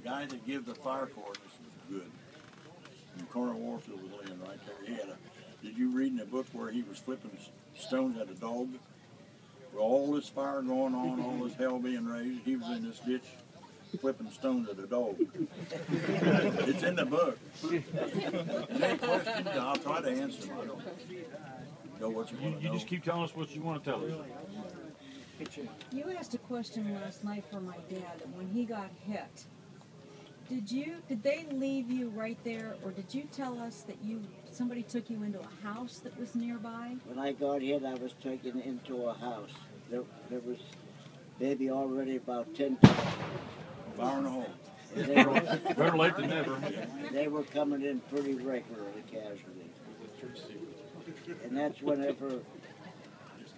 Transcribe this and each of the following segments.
guy that gave the fire coordinates was good. And Colonel Warfield was laying right there. He had a. Did you read in the book where he was flipping stones at a dog? With all this fire going on, all this hell being raised, he was in this ditch flipping stones at a dog. It's in the book. Any questions? I'll try to answer them. I don't know what you want to know. You just keep telling us what you want to tell us. You asked a question last night for my dad when he got hit. Did they leave you right there, or did you tell us that somebody took you into a house that was nearby? When I got hit, I was taken into a house. There was maybe already about 10 people. Fire in the hole. Better late than never. They were coming in pretty regularly, casualties. And that's whenever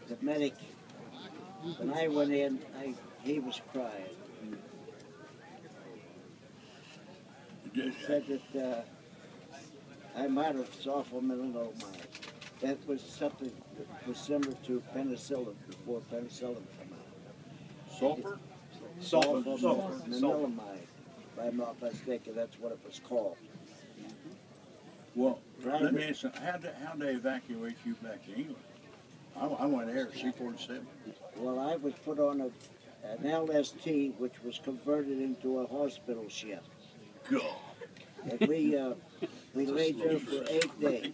the medic, when I went in, he was crying. He said that I might have suffered melanoma. That was something that was similar to penicillin before penicillin came out. Sulfur? Sulfur. Melanoma. If I'm not mistaken, that's what it was called. Well, let me ask you, how'd they evacuate you back to England? I went there, C-47. Well, I was put on an LST, which was converted into a hospital ship. God. And we laid there for 8 days.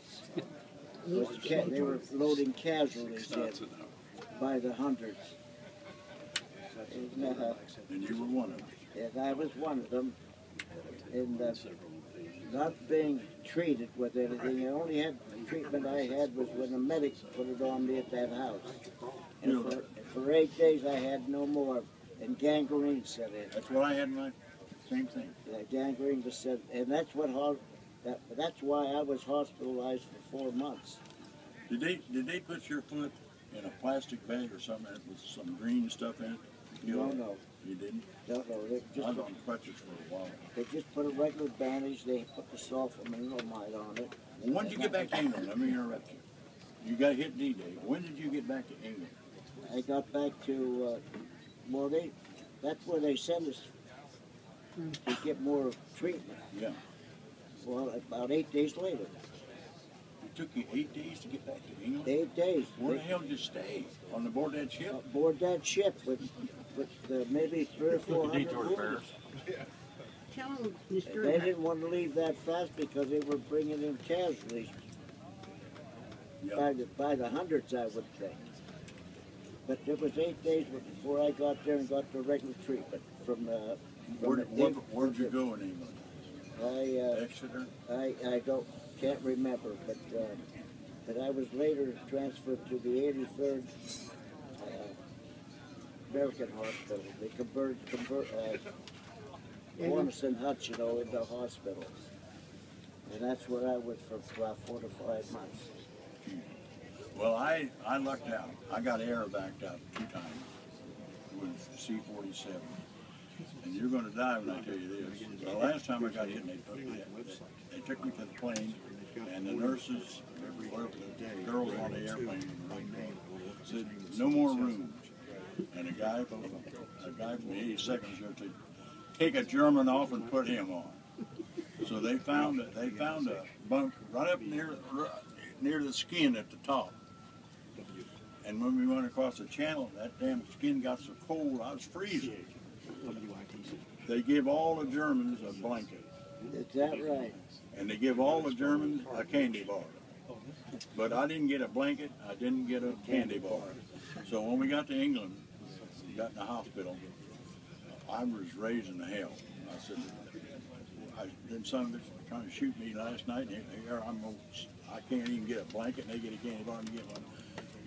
They were loading casualties in by the hundreds. And you were one of them. And I was one of them. And not being treated with anything. The only treatment I had was when the medics put it on me at that house. And for 8 days I had no more. And gangrene set in. That's what I had in my same thing. Yeah, gangrene was set, and that's why I was hospitalized for 4 months. Did they put your foot in a plastic bag or something with some green stuff in it? No. You didn't? No. I was on crutches for a while. They just put a regular bandage. They put the sulfonamide on it. Well, when did you get back to England? Let me interrupt you. You got hit D-Day. When did you get back to England? I got back to, that's where they sent us to get more treatment. Yeah. Well, about 8 days later. It took you 8 days to get back to England? 8 days. Where the hell did you stay? On board that ship? Aboard that ship with maybe 300 or 400 wounded. Tell them, Mr. They didn't want to leave that fast because they were bringing in casualties by the hundreds, I would think. But it was 8 days before I got there and got the regular treatment from Where'd you go in England? Exeter? I can't remember, but I was later transferred to the 83rd American Hospital. They convert Warnes and Hutch, into hospitals. And that's where I was for about 4 to 5 months. Well, I lucked out. I got air backed up 2 times with C-47. And you're going to die when I tell you this. The last time I got hit, they took me to the plane, and the nurses, the girls on the airplane, said, no more rooms. And a guy from the 82nd said, take a German off and put him on. So they found a bunk right up near the skin at the top. And when we went across the channel, that damn skin got so cold, I was freezing. They give all the Germans a blanket. Is that right? And they give all the Germans a candy bar. But I didn't get a blanket, I didn't get a candy bar. So when we got to England, we got in the hospital, I was raising the hell. I said, then some of them trying to shoot me last night, and here I can't even get a blanket, and they get a candy bar and get one.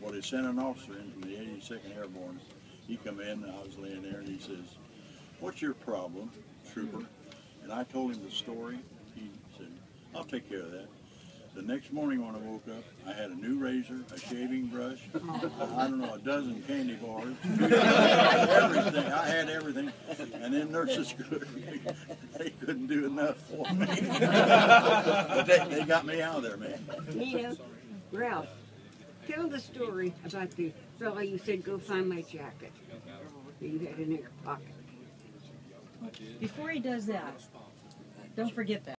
Well, they sent an officer in from the 82nd Airborne. He come in, and I was laying there, and he says, what's your problem, trooper? And I told him the story. He said, I'll take care of that. The next morning when I woke up, I had a new razor, a shaving brush, I don't know, a dozen candy bars, everything. I had everything. And then nurses, they couldn't do enough for me. But they got me out of there, man. Nina, Ralph, tell the story about the fella you said, go find my jacket that you had in your pocket. Before he does that, don't forget that.